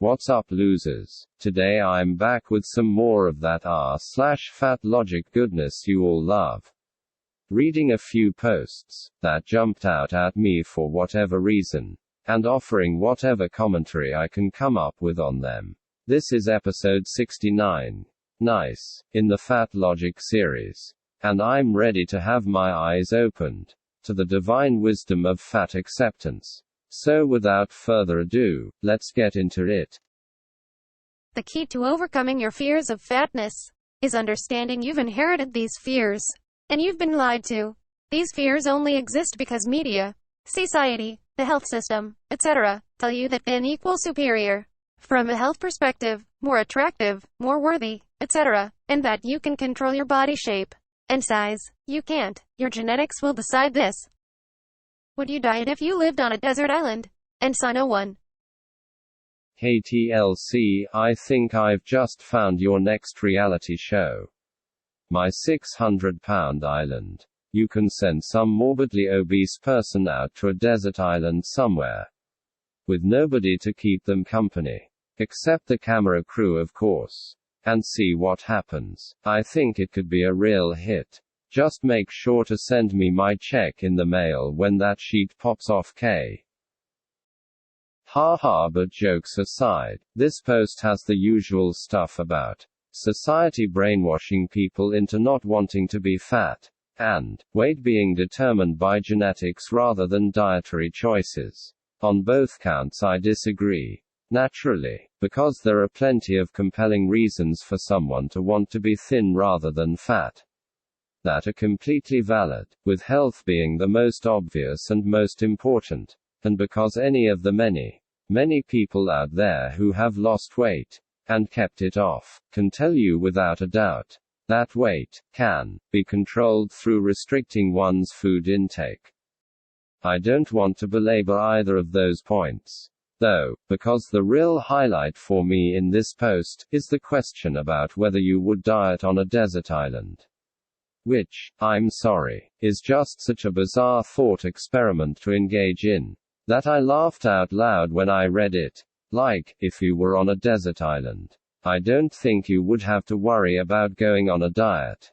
What's up, losers? Today I'm back with some more of that r/fatlogic goodness you all love. Reading a few posts that jumped out at me for whatever reason, and offering whatever commentary I can come up with on them. This is episode 69. Nice. In the fatlogic series. And I'm ready to have my eyes opened to the divine wisdom of fat acceptance. So without further ado, let's get into it. The key to overcoming your fears of fatness is understanding you've inherited these fears, and you've been lied to. These fears only exist because media, society, the health system, etc., tell you that thin equals superior, from a health perspective, more attractive, more worthy, etc., and that you can control your body shape and size. You can't. Your genetics will decide this. Would you diet if you lived on a desert island and saw no one? Hey TLC, I think I've just found your next reality show. My 600-pound island. You can send some morbidly obese person out to a desert island somewhere, with nobody to keep them company. Except the camera crew, of course. And see what happens. I think it could be a real hit. Just make sure to send me my check in the mail when that sheet pops off. Haha, but jokes aside, this post has the usual stuff about society brainwashing people into not wanting to be fat, and weight being determined by genetics rather than dietary choices. On both counts I disagree. Naturally, because there are plenty of compelling reasons for someone to want to be thin rather than fat that are completely valid, with health being the most obvious and most important, and because any of the many people out there who have lost weight and kept it off can tell you without a doubt that weight can be controlled through restricting one's food intake. I don't want to belabor either of those points, though, because the real highlight for me in this post is the question about whether you would diet on a desert island. Which, I'm sorry, is just such a bizarre thought experiment to engage in, that I laughed out loud when I read it. Like, if you were on a desert island, I don't think you would have to worry about going on a diet.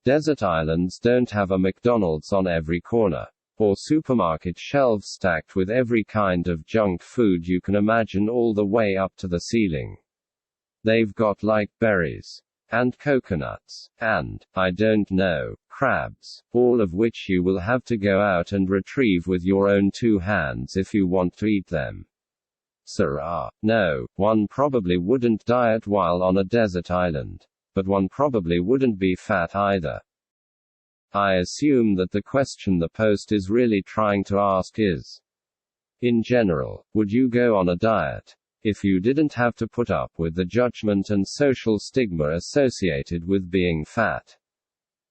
Desert islands don't have a McDonald's on every corner, or supermarket shelves stacked with every kind of junk food you can imagine all the way up to the ceiling. They've got like berries, and coconuts, and, I don't know, crabs, all of which you will have to go out and retrieve with your own 2 hands if you want to eat them. No, one probably wouldn't diet while on a desert island, but one probably wouldn't be fat either. I assume that the question the post is really trying to ask is, in general, would you go on a diet if you didn't have to put up with the judgment and social stigma associated with being fat?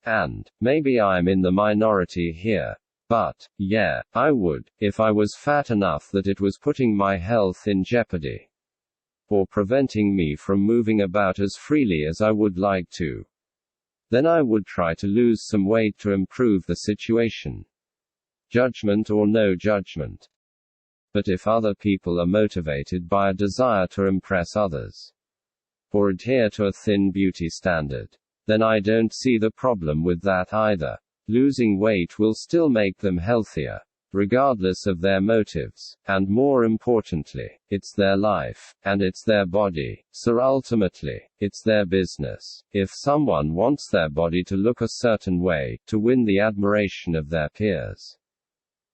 And maybe I'm in the minority here, but yeah, I would, if I was fat enough that it was putting my health in jeopardy, or preventing me from moving about as freely as I would like to. Then I would try to lose some weight to improve the situation. Judgment or no judgment. But if other people are motivated by a desire to impress others, or adhere to a thin beauty standard, then I don't see the problem with that either. Losing weight will still make them healthier, regardless of their motives, and more importantly, it's their life, and it's their body, so ultimately, it's their business. If someone wants their body to look a certain way, to win the admiration of their peers,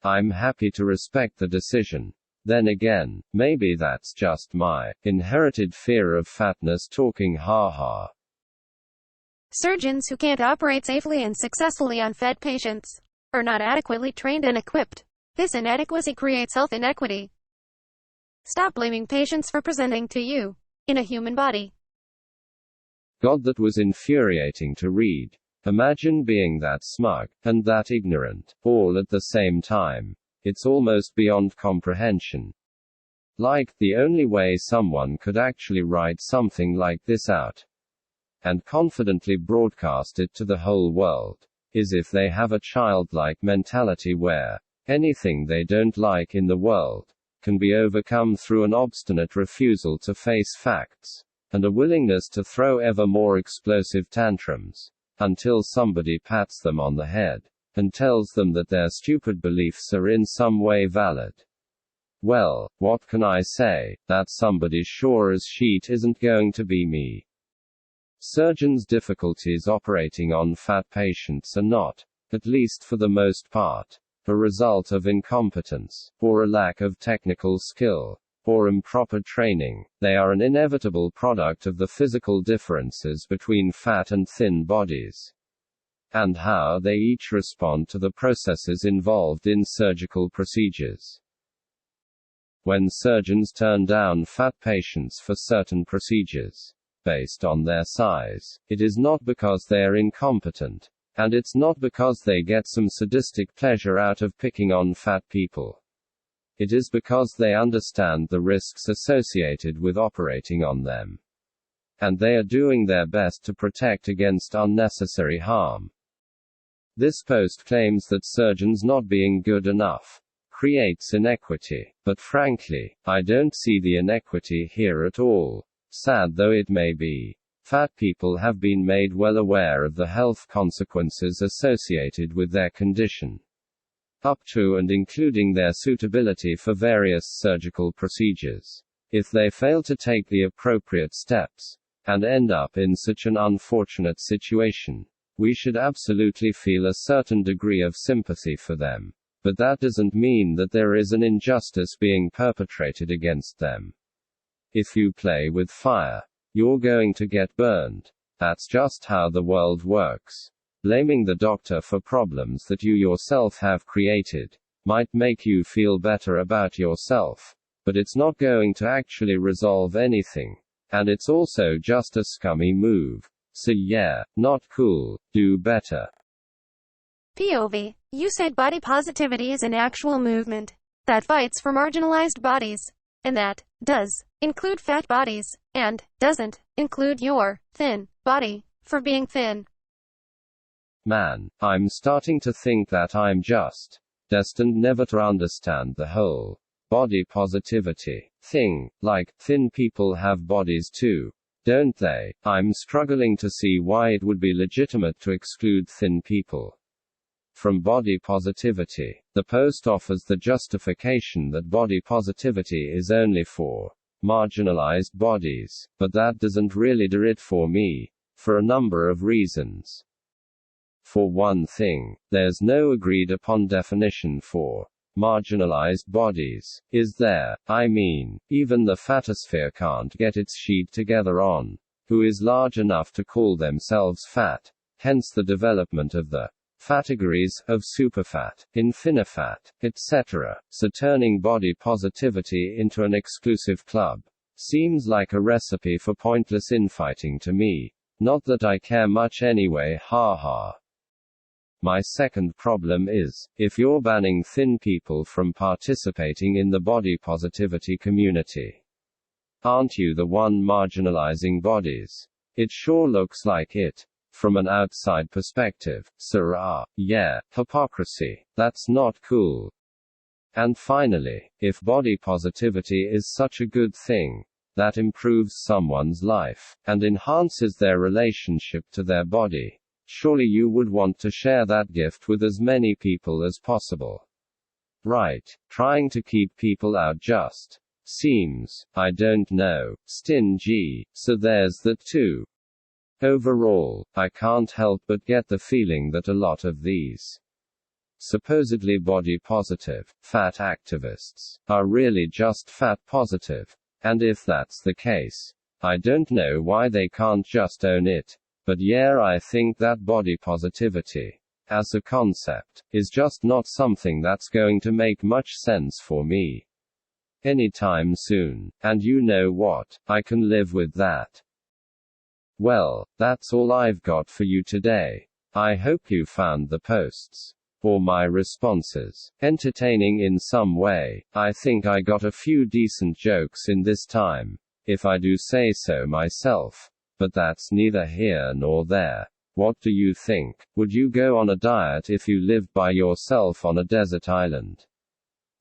I'm happy to respect the decision. Then again, maybe that's just my inherited fear of fatness talking, haha. Surgeons who can't operate safely and successfully on fat patients are not adequately trained and equipped. This inadequacy creates health inequity. Stop blaming patients for presenting to you in a human body. God, that was infuriating to read. Imagine being that smug and that ignorant, all at the same time. It's almost beyond comprehension. Like, the only way someone could actually write something like this out and confidently broadcast it to the whole world is if they have a childlike mentality where anything they don't like in the world can be overcome through an obstinate refusal to face facts, and a willingness to throw ever more explosive tantrums, until somebody pats them on the head, and tells them that their stupid beliefs are in some way valid. Well, what can I say? That somebody sure as shit isn't going to be me. Surgeons' difficulties operating on fat patients are not, at least for the most part, a result of incompetence, or a lack of technical skill, or improper training. They are an inevitable product of the physical differences between fat and thin bodies, and how they each respond to the processes involved in surgical procedures. When surgeons turn down fat patients for certain procedures, based on their size, it is not because they are incompetent, and it's not because they get some sadistic pleasure out of picking on fat people. It is because they understand the risks associated with operating on them, and they are doing their best to protect against unnecessary harm. This post claims that surgeons not being good enough creates inequity, but frankly, I don't see the inequity here at all, sad though it may be. Fat people have been made well aware of the health consequences associated with their condition, up to and including their suitability for various surgical procedures. If they fail to take the appropriate steps, and end up in such an unfortunate situation, we should absolutely feel a certain degree of sympathy for them. But that doesn't mean that there is an injustice being perpetrated against them. If you play with fire, you're going to get burned. That's just how the world works. Blaming the doctor for problems that you yourself have created might make you feel better about yourself, but it's not going to actually resolve anything. And it's also just a scummy move. So yeah, not cool, do better. POV. You said body positivity is an actual movement that fights for marginalized bodies, and that does include fat bodies, and doesn't include your thin body for being thin. Man, I'm starting to think that I'm just destined never to understand the whole body positivity thing. Like, thin people have bodies too, don't they? I'm struggling to see why it would be legitimate to exclude thin people from body positivity. The post offers the justification that body positivity is only for marginalized bodies, but that doesn't really do it for me, for a number of reasons. For one thing, there's no agreed upon definition for marginalized bodies, is there? I mean, even the fatosphere can't get its sheet together on who is large enough to call themselves fat, hence the development of the categories of superfat, infinifat, etc. So turning body positivity into an exclusive club seems like a recipe for pointless infighting to me. Not that I care much anyway, haha. My second problem is, if you're banning thin people from participating in the body positivity community, aren't you the one marginalizing bodies? It sure looks like it. From an outside perspective, yeah, hypocrisy. That's not cool. And finally, if body positivity is such a good thing that improves someone's life and enhances their relationship to their body, surely you would want to share that gift with as many people as possible. Right? Trying to keep people out just seems, I don't know, stingy, so there's that too. Overall, I can't help but get the feeling that a lot of these supposedly body positive, fat activists are really just fat positive. And if that's the case, I don't know why they can't just own it. But yeah, I think that body positivity, as a concept, is just not something that's going to make much sense for me anytime soon. And you know what? I can live with that. Well, that's all I've got for you today. I hope you found the posts, or my responses, entertaining in some way. I think I got a few decent jokes in this time, if I do say so myself. But that's neither here nor there. What do you think? Would you go on a diet if you lived by yourself on a desert island?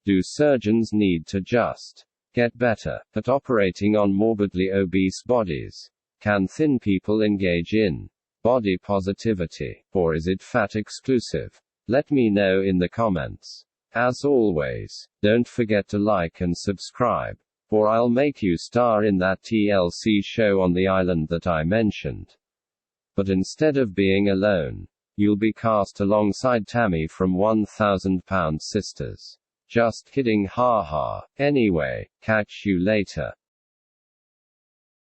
Do surgeons need to just get better at operating on morbidly obese bodies? Can thin people engage in body positivity? Or is it fat exclusive? Let me know in the comments. As always, don't forget to like and subscribe, or I'll make you star in that TLC show on the island that I mentioned. But instead of being alone, you'll be cast alongside Tammy from 1,000 Pound Sisters. Just kidding, haha. Anyway, catch you later.